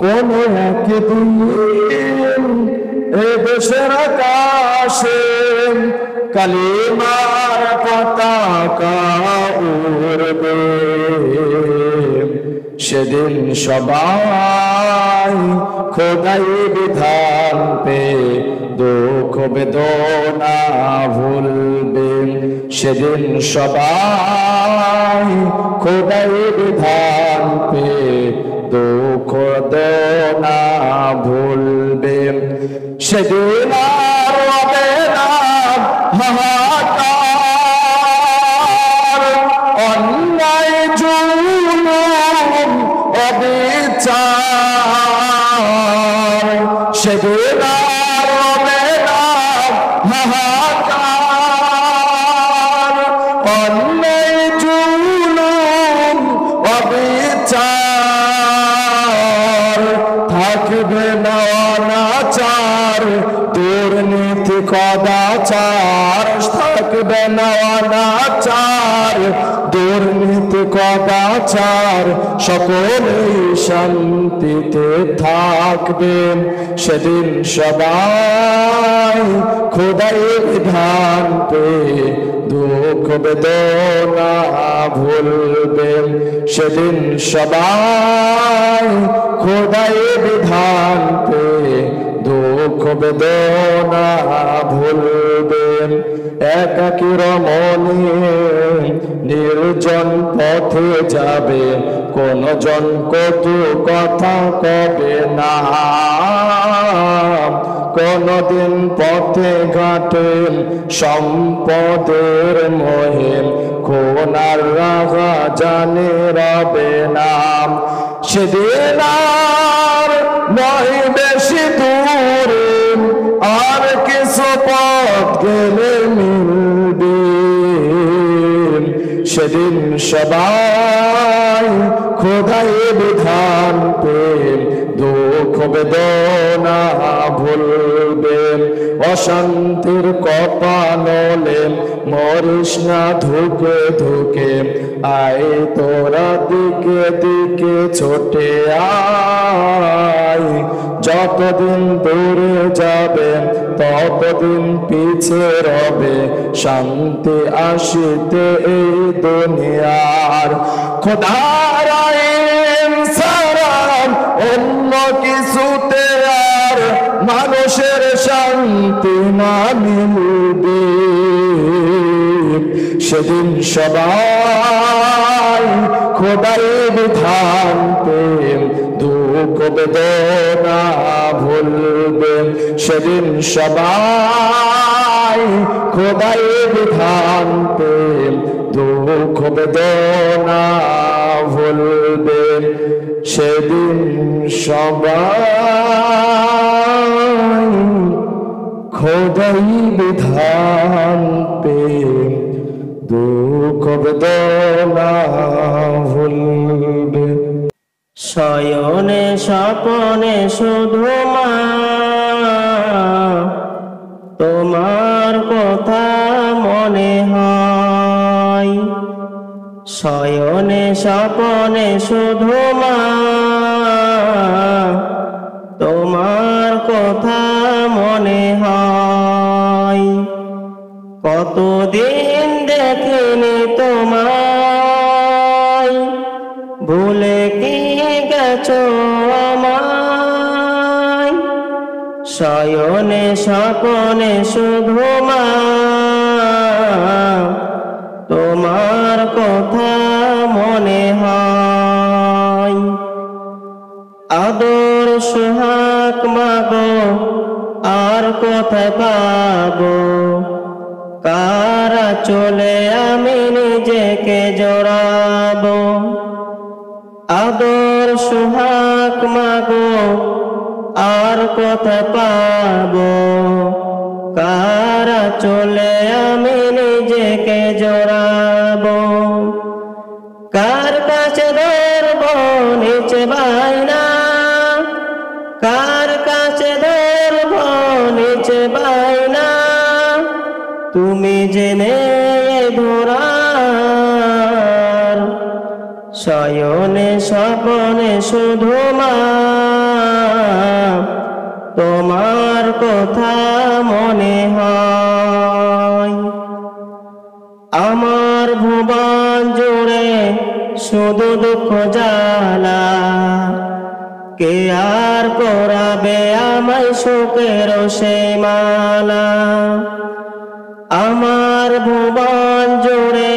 কোনো একদিন এ দেশের আকাশে কালিমার পতাকা উড়বে, সেদিন সবাই খোদাই বিধান পে দুঃখ বেদনা ভুলবে, সেদিন সবাই খোদাই বিধান পে দুঃখ বেদনা ভুলবে, সেদিন আর হবে না হাহাকার, অন্যায় জুলুম অবিচার, সেদিন আর হবে না হাহাকার, অন্যায় জুলুম অবিচার, থাকবে না অনাচার দুর্নীতি কদাচার, থাকবে না অনাচার দুর্নীতি কদাচার, সকলেই শান্তিতে থাকবে, সেদিন সবাই খোদাই বিধান পে দুঃখ বেদনা ভুলবে, সেদিন সবাই খোদাই বিধান পে দুঃখ বেদনা ভুলবে, একাকী রমণী নির্জন পথে যাবে, কোন জন কটু কথা কবে না, কোনদিন পথে ঘাটে সম্পদের মোহে খোনার রাগা জানে রবে না, সেদিন আর নয় বেশি দূরে আর কিছু পথ গেলে মিলবে, সেদিন সবাই খোদাই বিধান পে দুঃখ বেদনা ভুলবে, অশান্তির কপালে মরিস না ধুকে ধুকে, আয় তোরা দিকে দিকে ছোটে আয়, যতদিন দূরে যাবে ততদিন পিছে রবে, শান্তি আসিতে এই দুনিয়ার, খোদার আইন ছাড়া অন্য কিছুতে আর মানুষের শান্তি না মিলবে, সেদিন সবাই খোদাই বিধান পে দুঃখ বেদনা ভুলবে, সেদিন সবাই খোদাই বিধান পে দুঃখ বেদনা ভুলবে, সেদিন সবাই খোদাই বিধান পে দুঃখ বেদনা ভুলবে। শয়নে স্বপনে শুধু মা তোমার কথা মনে হয়, শয়নে স্বপনে শুধু মা তোমার কথা মনে হয়, কতদিন দেখিনি তোমায় ভুলে কি গেছো আমায়, শয়নে স্বপনে শুধু মা তোমার কথা মনে হয়, আদর সোহাগ মাগো আর কোথায় পাবো, কারা চলে আমি নিজেকে জড়াবো, আদর সোহাগ মাগো আর কোথায় পাবো, কারা চলে আমি নিজেকে জড়াবো, কার কাছে ধরবো নিচে বাইনা, কার কাছে ধরবো নিচে বাইনা, তুমি জেনে ধরার, শয়নে স্বপনে শুধু মা তোমার কথা মনে হয়। আমার ভুবন জুড়ে শুধু দুঃখ জ্বালা, কে আর পরাবে আমায় সুখের সে মালা। আমার ভুবন জুড়ে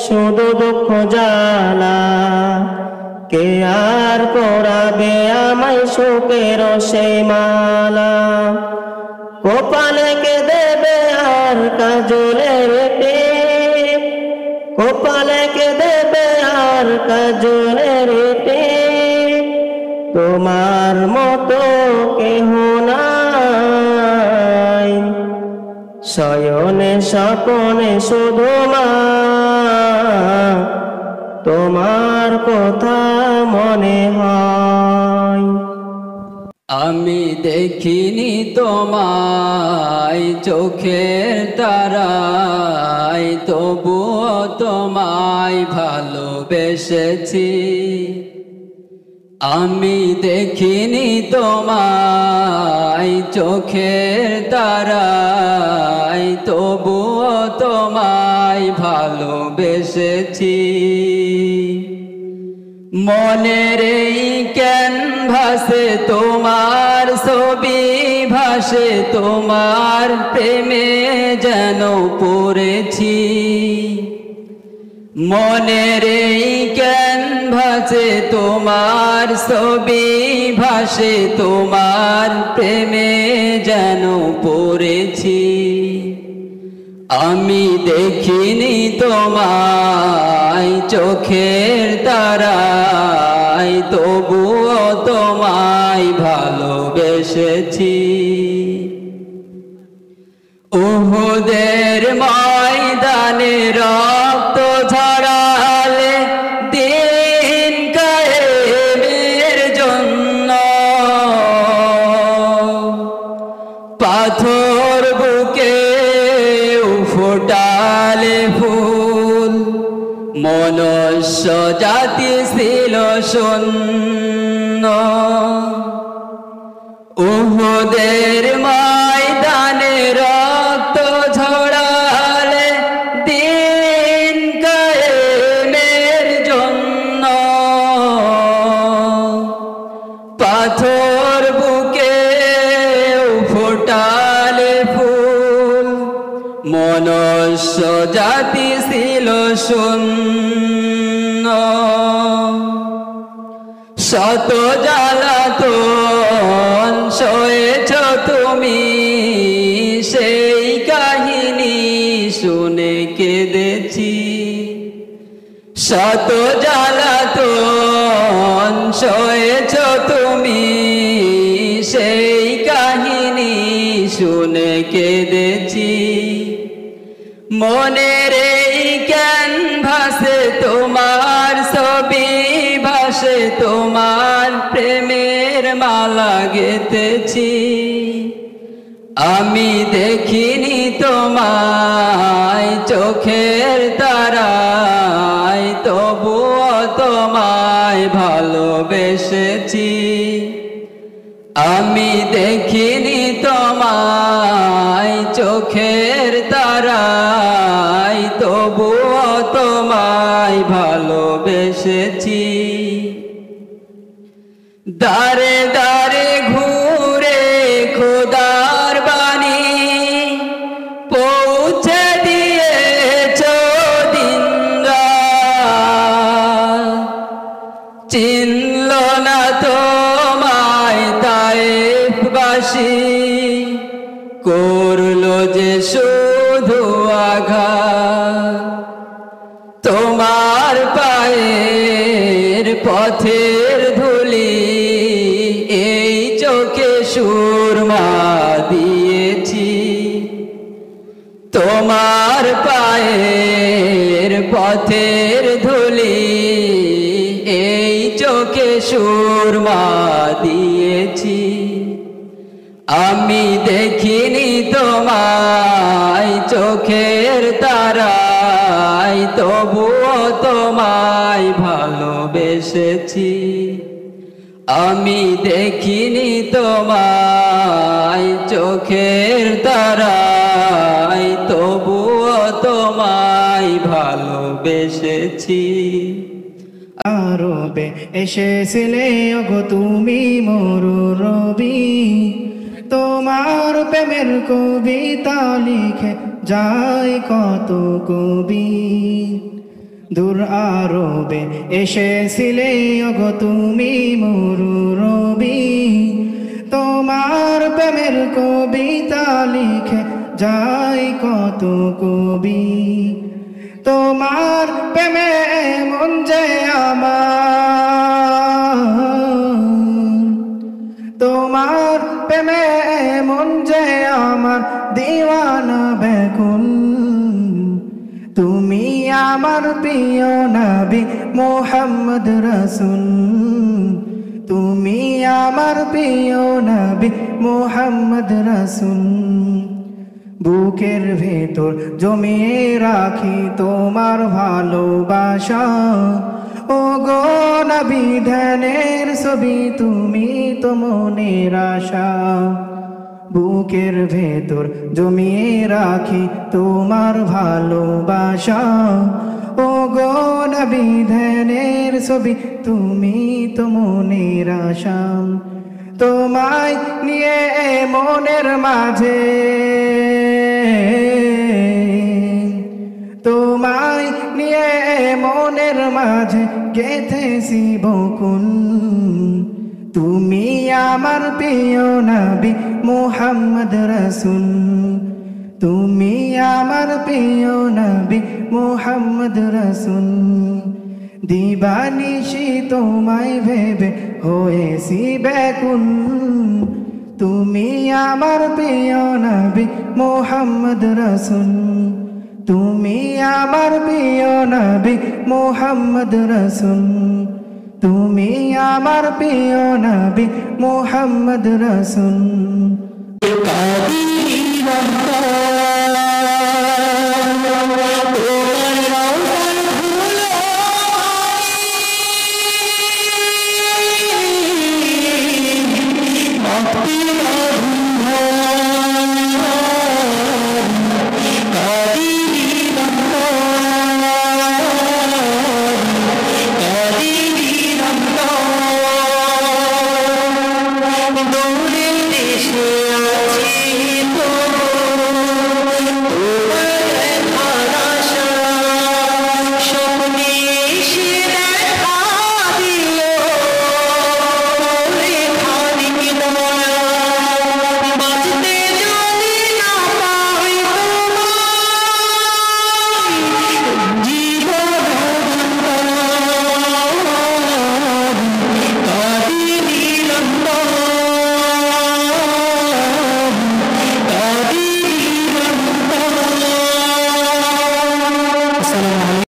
শুধু দুঃখ জ্বালা, কে আর পরাবে আমায় সুখের সে মালা। কপালে কে দেবে আর কাজলের টিপ, কপালে কে দেবে আর কাজলের টিপ, তোমার মতো কেহ নাই। শয়নে স্বপনে শুধু মা, তোমার কথা মনে হয়। আমি দেখিনি তোমায় চোখের তারায়, তবুও তোমায় ভালোবেসেছি। আমি দেখিনি তোমায় চোখের তারায়, তবুও তোমায় ভালোবেসেছি। মনের এই ক্যানভাসে তোমার ছবি ভাসে, তোমার প্রেমে যেন পড়েছি। মনের এই ক্যানভাসে তোমার ছবি ভাসে, তোমার প্রেমে যেন পড়েছি। আমি দেখিনি তোমায় চোখের তারায়, তবুও তোমায় ভালোবেসেছি। উহুদের ময়দানে রক্ত ঝরালে দিন কায়েমের জন্য, পাথর বুকে ফোটালে ফুল, মনুষ্য জাতি ছিল শূন্য। উহুদের ময়দানে রক্ত ঝরালে দিন কায়েমের জন্য, পাথর বুকে ফোটালে ফুল, মনুষ্য জাতি ছিল শূন্য। শত জ্বালাতন সয়েছ তুমি, সেই কাহিনী শুনে কেঁদেছি। শত জ্বালাতন সয়েছ তুমি, সেই কাহিনী শুনে কেঁদেছি। মনের এই ক্যানভাসে তোমার ছবি ভাসে, তোমার প্রেমের মালা গেঁথেছি। আমি দেখিনি তোমায় চোখের তারায়, তবুও তোমায় ভালোবেসেছি। আমি দেখিনি তোমায় চোখের তারায়, তবুও তোমায় ভালোবেসেছি। দারে দারে ঘুরে খোদার বাণী পৌঁছে দিয়েছ দিন রাত, চিনল না তোমায় তায়েফবাসী, করলো যে শুধু আঘাত। তোমার পায়ের পথের ধুলি এই চোখে সুরমা দিয়েছি। তোমার পায়ের পথের ধুলি এই চোখে সুরমা দিয়েছি। আমি দেখিনি তোমায় চোখের তারায়, তবুও তোমায় ভালোবেসেছি। আমি দেখিনি তোমায় চোখের তারাই তবুও তোমায় ভালোবেসেছি। আরবে এসেছিলে ওগো তুমি মরুরবি, তোমার প্রেমের কবিতা লিখে যায় কত কবি। দূর আরবে এসেছিলে ওগো তুমি মরুরবি, তোমার প্রেমের কবিতা লিখে যায় কত কবি। তোমার প্রেমে মন যে আমার, তোমার প্রেমে মন যে আমার দিওয়ানা বেকুল। তুমি আমার প্রিয় নবী মুহাম্মদ রাসূল, তুমি আমার প্রিয় নবী মুহাম্মদ রাসূল। বুকের ভেতর জমিয়ে রাখি তোমার ভালোবাসা, ও গো নবী ধ্যানের ছবি তুমি তো মনের আশা। বুকের ভেতর জমিয়ে রাখি তোমার ভালোবাসা, ও গো নবী ধ্যানের ছবি তুমি তো মনের আশা। তোমায় নিয়ে মনের মাঝে, তোমায় নিয়ে মনের মাঝে গেঁথেছি বকুল। তুমি আমার প্রিয় নবী মুহাম্মদ রাসূল, তুমি আমার প্রিয় নবী মুহাম্মদ রাসূল। দিবানিশি তোমায় ভেবে হয়েছি ব্যাকুল, তুমি আমার প্রিয় নবী মুহাম্মদ রাসূল, তুমি আমার প্রিয় নবী মুহাম্মদ রাসূল, তুমি আমার প্রিয় নবী মুহাম্মদ রাসূল। Don't